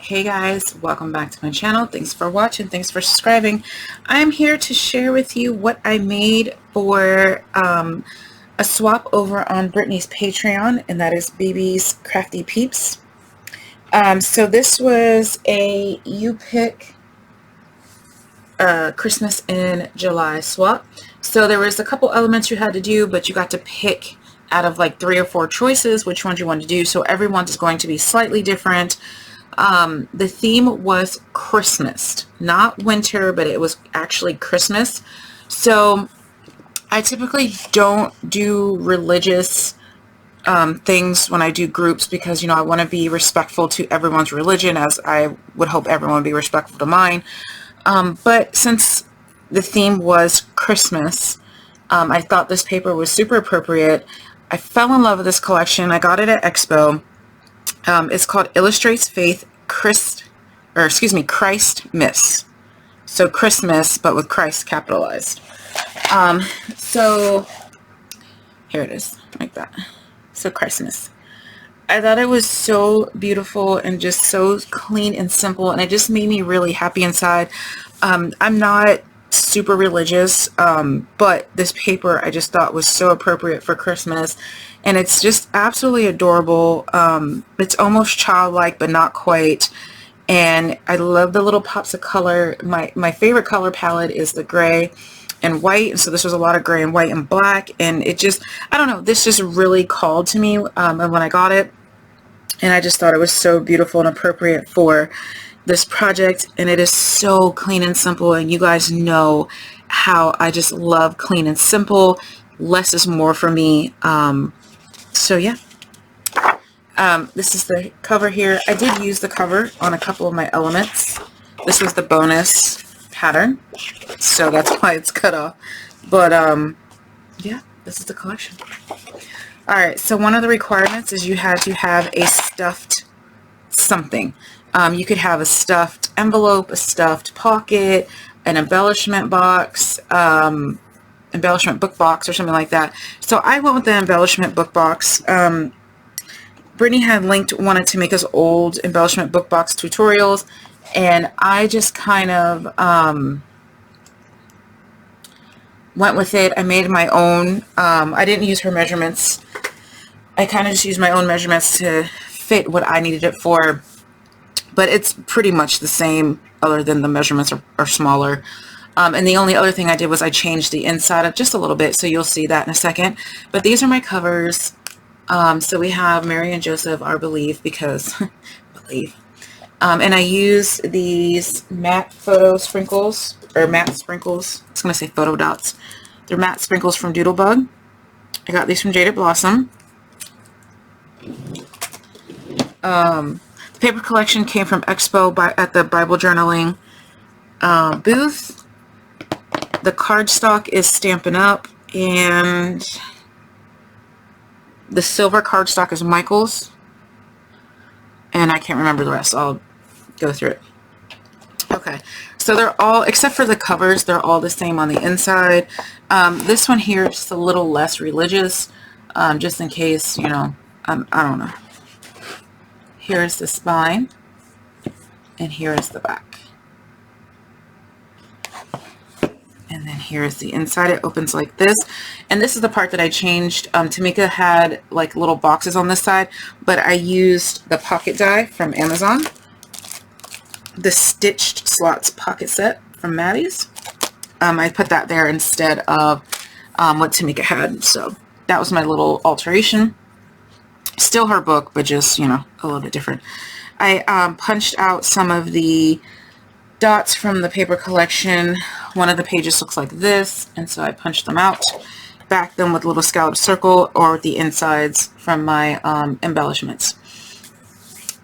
Hey guys, welcome back to my channel. Thanks for watching. Thanks for subscribing. I'm here to share with you what I made for a swap over on Brittany's Patreon, and that is Baby's Crafty Peeps. So this was a You Pick Christmas in July swap. So there was a couple elements you had to do, but you got to pick out of like 3 or 4 choices which ones you want to do. So everyone's is going to be slightly different. The theme was Christmas, not winter, but it was actually Christmas. So I typically don't do religious things when I do groups because, you know, I want to be respectful to everyone's religion, as I would hope everyone would be respectful to mine. But since the theme was Christmas, I thought this paper was super appropriate. I fell in love with this collection. I got it at Expo. It's called Illustrates Faith Christ Miss. So Christmas, but with Christ capitalized. So here it is, like that. So Christmas. I thought it was so beautiful and just so clean and simple, and it just made me really happy inside. I'm not super religious, but this paper I just thought was so appropriate for Christmas, and it's just absolutely adorable. It's almost childlike but not quite, and I love the little pops of color. My favorite color palette is the gray and white, and so this was a lot of gray and white and black, and it just, I don't know, this just really called to me and when I got it, and I just thought it was so beautiful and appropriate for this project. And it is so clean and simple, and you guys know how I just love clean and simple. Less is more for me. So yeah, this is the cover here. I did use the cover on a couple of my elements. This was the bonus pattern, so that's why it's cut off. But yeah, this is the collection. Alright, so one of the requirements is you had to have a stuffed something. You could have a stuffed envelope, a stuffed pocket, an embellishment box, embellishment book box, or something like that. So I went with the embellishment book box. Brittany had wanted to make us old embellishment book box tutorials, and I just kind of went with it. I made my own. I didn't use her measurements. I kind of just used my own measurements to fit what I needed it for. But it's pretty much the same, other than the measurements are smaller. And the only other thing I did was I changed the inside up just a little bit, so you'll see that in a second. But these are my covers. So we have Mary and Joseph, our Believe, because believe. And I use these matte photo sprinkles, or matte sprinkles. I was going to say photo dots. They're matte sprinkles from Doodlebug. I got these from Jada Blossom. The paper collection came from Expo at the Bible journaling booth. The cardstock is Stampin' Up, and the silver cardstock is Michael's, and I can't remember the rest. I'll go through it. Okay, so they're all, except for the covers, they're all the same on the inside. This one here is just a little less religious, just in case, you know, I don't know. Here's the spine, and here is the back. And then here's the inside. It opens like this. And this is the part that I changed. Tamika had like little boxes on this side, but I used the pocket die from Amazon. The Stitched Slots pocket set from Maddie's. I put that there instead of what Tamika had. So that was my little alteration. Still her book, but just, you know, a little bit different. I punched out some of the dots from the paper collection. One of the pages looks like this, and so I punched them out, backed them with a little scallop circle, or the insides from my embellishments.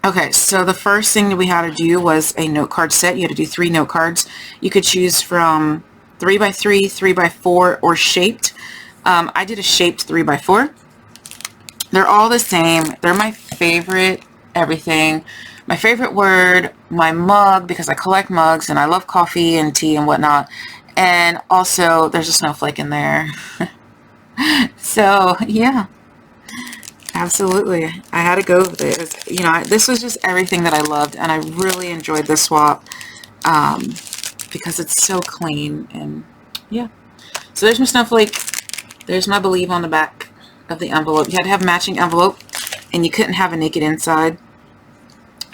Okay, so the first thing that we had to do was a note card set. You had to do 3 note cards. You could choose from 3x3, 3x4, or shaped. I did a shaped 3x4. They're all the same. They're my favorite everything. My favorite word, my mug, because I collect mugs and I love coffee and tea and whatnot. And also there's a snowflake in there. So yeah, I Absolutely. I had to go with it. You know, this was just everything that I loved, and I really enjoyed the swap because it's so clean. And yeah. So there's my snowflake. There's my Believe on the back of the envelope. You had to have matching envelope, and you couldn't have a naked inside.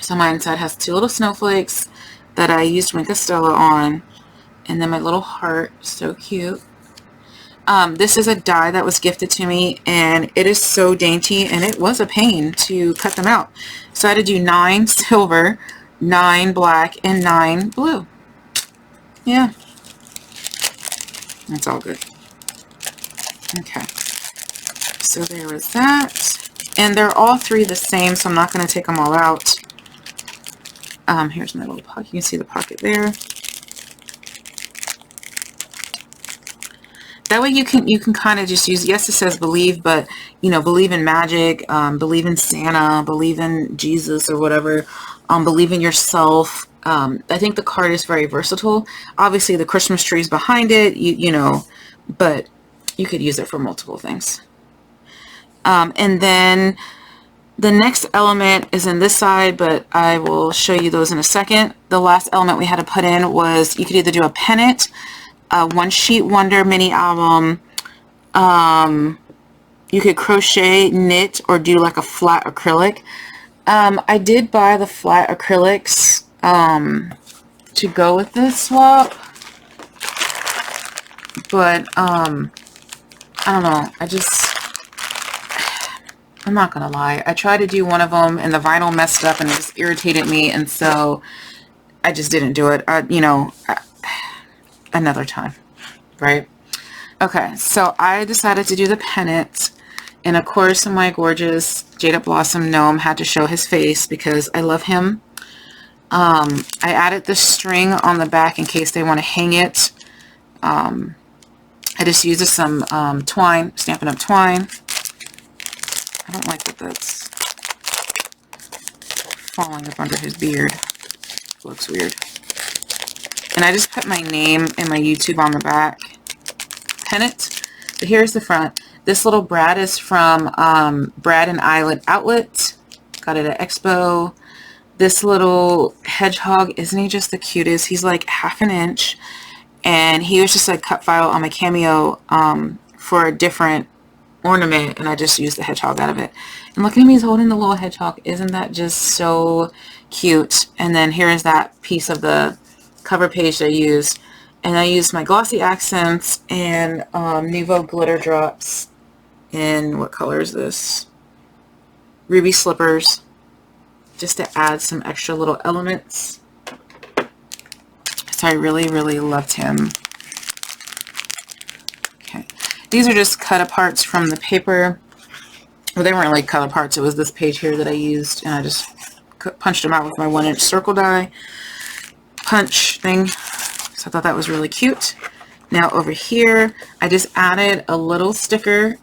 So my inside has two little snowflakes that I used Wink of Stella on, and then my little heart. So cute. This is a die that was gifted to me, and it is so dainty, and it was a pain to cut them out. So I had to do 9 silver, 9 black, and 9 blue. Yeah. That's all good. Okay. So there was that. And they're all 3 the same, so I'm not going to take them all out. Here's my little pocket. You can see the pocket there. That way you can kind of just use, yes, it says believe, but, you know, believe in magic, believe in Santa, believe in Jesus or whatever, believe in yourself. I think the card is very versatile. Obviously, the Christmas tree is behind it, you know, but you could use it for multiple things. And then the next element is in this side, but I will show you those in a second. The last element we had to put in was, you could either do a pennant, One Sheet Wonder mini album. You could crochet, knit, or do like a flat acrylic. I did buy the flat acrylics to go with this swap, but I don't know. I'm not gonna lie. I tried to do one of them, and the vinyl messed up, and it just irritated me, and so I just didn't do it. You know. Another time, right? Okay, so I decided to do the pennant, and of course my gorgeous Jada Blossom gnome had to show his face because I love him. I added the string on the back in case they want to hang it. I just used some twine, Stampin' Up! Twine. I don't like that that's falling up under his beard. Looks weird. And I just put my name and my YouTube on the back. Pennant. But here's the front. This little Brad is from Brad and Islet Outlet. Got it at Expo. This little hedgehog, isn't he just the cutest? He's like 1/2 inch. And he was just a cut file on my Cameo for a different ornament. And I just used the hedgehog out of it. And look at him, he's holding the little hedgehog. Isn't that just so cute? And then here is that piece of the cover page that I used, and I used my glossy accents and Nuvo glitter drops in, what color is this? Ruby Slippers, just to add some extra little elements. So I really, really loved him. Okay, these are just cut aparts from the paper. Well, they weren't like cut aparts, it was this page here that I used, and I just punched them out with my 1-inch circle die punch thing. So I thought that was really cute. Now over here, I just added a little sticker,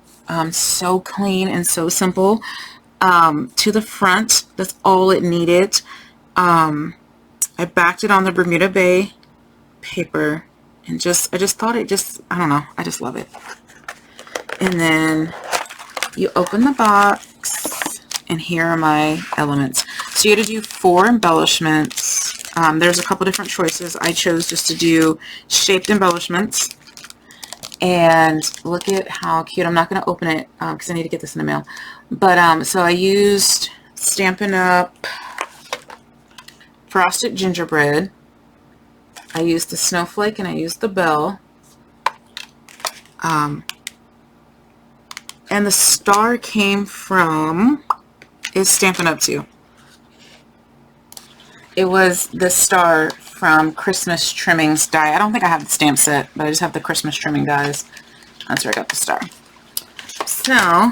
so clean and so simple, to the front. That's all it needed. I backed it on the Bermuda Bay paper, and I just thought it just, I don't know, I just love it. And then you open the box, and here are my elements. So you had to do 4 embellishments. There's a couple different choices. I chose just to do shaped embellishments. And look at how cute. I'm not going to open it because I need to get this in the mail. But so I used Stampin' Up! Frosted Gingerbread. I used the snowflake and I used the bell. And the star came from, is Stampin' Up! Too. It was the star from Christmas Trimmings die. I don't think I have the stamp set, but I just have the Christmas trimming dies. That's where I got the star. So,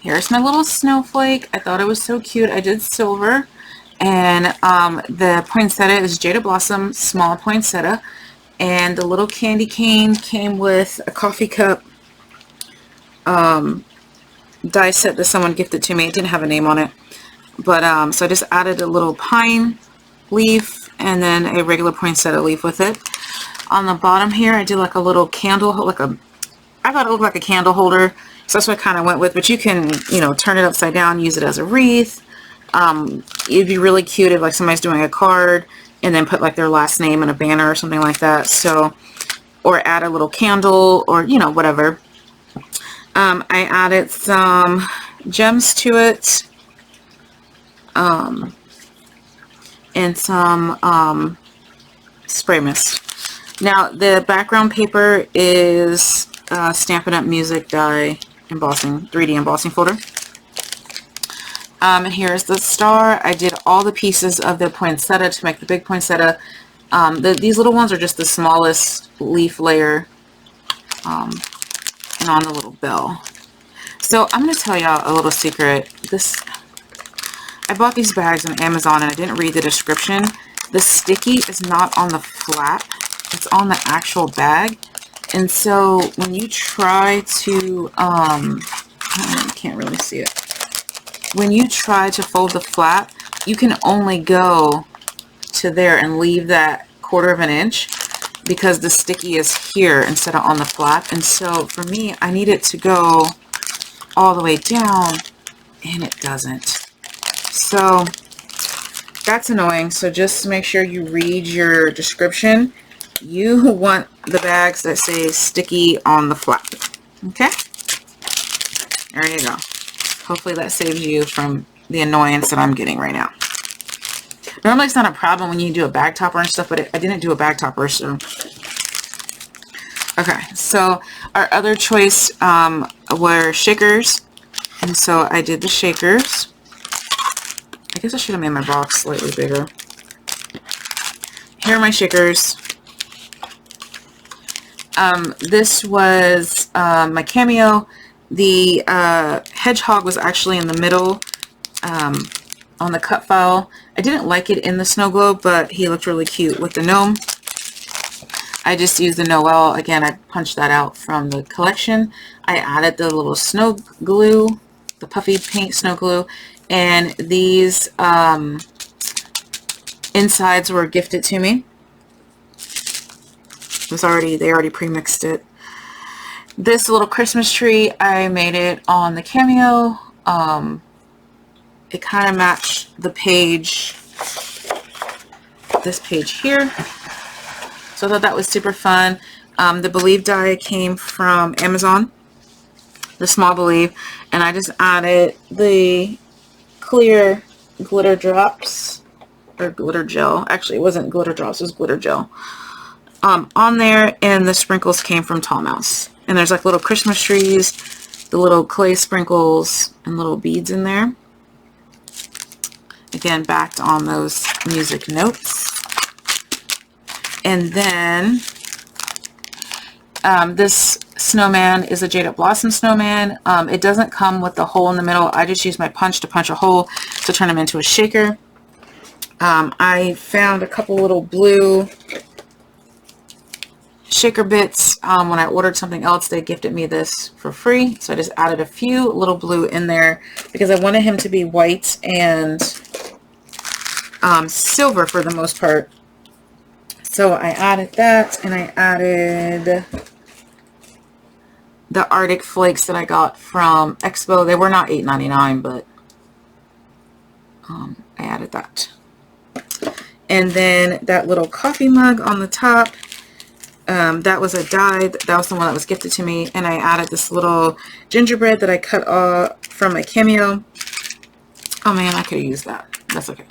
here's my little snowflake. I thought it was so cute. I did silver. And the poinsettia is Jada Blossom small poinsettia. And the little candy cane came with a coffee cup die set that someone gifted to me. It didn't have a name on it. But so I just added a little pine leaf and then a regular poinsettia leaf with it. On the bottom here, I did like a little candle, like a, I thought it looked like a candle holder, so that's what I kind of went with. But you can, you know, turn it upside down, use it as a wreath. It'd be really cute if like somebody's doing a card and then put like their last name in a banner or something like that. So, or add a little candle, or, you know, whatever. I added some gems to it, and some spray mist. Now the background paper is Stampin' Up! Music die embossing, 3D embossing folder. And here's the star. I did all the pieces of the poinsettia to make the big poinsettia. These little ones are just the smallest leaf layer, and on the little bell. So I'm going to tell y'all a little secret. I bought these bags on Amazon and I didn't read the description. The sticky is not on the flap. It's on the actual bag. And so when you try to, you can't really see it. When you try to fold the flap, you can only go to there and leave that 1/4 of an inch because the sticky is here instead of on the flap. And so for me, I need it to go all the way down, and it doesn't. So that's annoying. So just make sure you read your description. You want the bags that say sticky on the flap. Okay? There you go. Hopefully that saves you from the annoyance that I'm getting right now. Normally it's not a problem when you do a bag topper and stuff, but I didn't do a bag topper, so. Okay, so our other choice were shakers. And so I did the shakers. I guess I should have made my box slightly bigger. Here are my shakers. This was my cameo. The hedgehog was actually in the middle on the cut file. I didn't like it in the snow globe, but he looked really cute with the gnome. I just used the Noel. Again, I punched that out from the collection. I added the little snow glue, the puffy paint snow glue, and these insides were gifted to me. They already pre-mixed it. This little Christmas tree, I made it on the cameo. It kind of matched the page, this page here. So I thought that was super fun. The Believe die came from Amazon, the small Believe, and I just added the clear glitter drops, or glitter gel. Actually, it wasn't glitter drops, it was glitter gel. On there, and the sprinkles came from Tall Mouse. And there's like little Christmas trees, the little clay sprinkles, and little beads in there. Again, backed on those music notes. And then this snowman is a Jada Blossom snowman. It doesn't come with the hole in the middle. I just use my punch to punch a hole to turn them into a shaker. I found a couple little blue shaker bits. When I ordered something else, they gifted me this for free. So I just added a few little blue in there because I wanted him to be white and silver for the most part. So I added that, and I added the Arctic flakes that I got from Expo. They were not $8.99, but I added that. And then that little coffee mug on the top, that was a die. That was the one that was gifted to me. And I added this little gingerbread that I cut off from my cameo. Oh man, I could have used that. That's okay.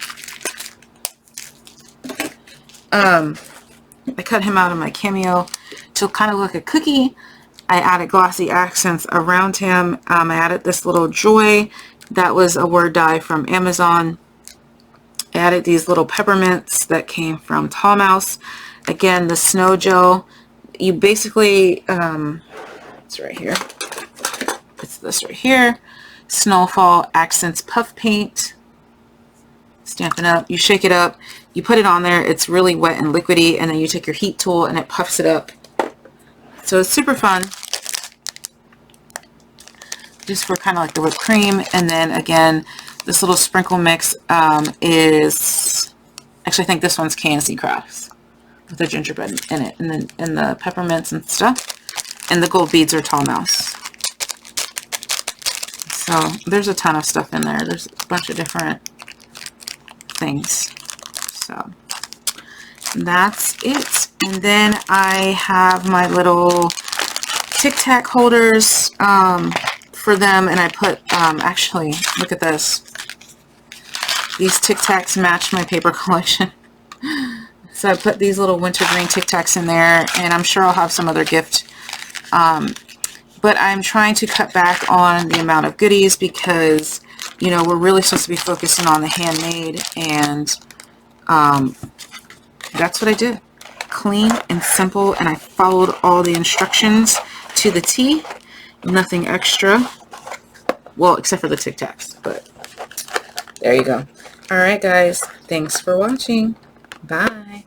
I cut him out of my cameo to kind of look like a cookie. I added glossy accents around him. I added this little joy. That was a word die from Amazon. I added these little peppermints that came from Tall Mouse. Again, the snow gel. You basically, it's right here. It's this right here. Snowfall Accents Puff Paint. Stampin' Up. You shake it up. You put it on there. It's really wet and liquidy. And then you take your heat tool and it puffs it up. So it's super fun. Just for kind of like the whipped cream. And then again, this little sprinkle mix is, actually I think this one's KNC Crafts with the gingerbread in it, and then the peppermints and stuff. And the gold beads are tall mouse. So there's a ton of stuff in there. There's a bunch of different things. So that's it. And then I have my little Tic Tac holders for them, and I put actually, look at this. These Tic Tacs match my paper collection. So I put these little wintergreen Tic Tacs in there, and I'm sure I'll have some other gift. But I'm trying to cut back on the amount of goodies because, you know, we're really supposed to be focusing on the handmade, and that's what I did. Clean and simple, and I followed all the instructions to the T. Nothing extra. Well, except for the Tic Tacs, but there you go. All right, guys. Thanks for watching. Bye.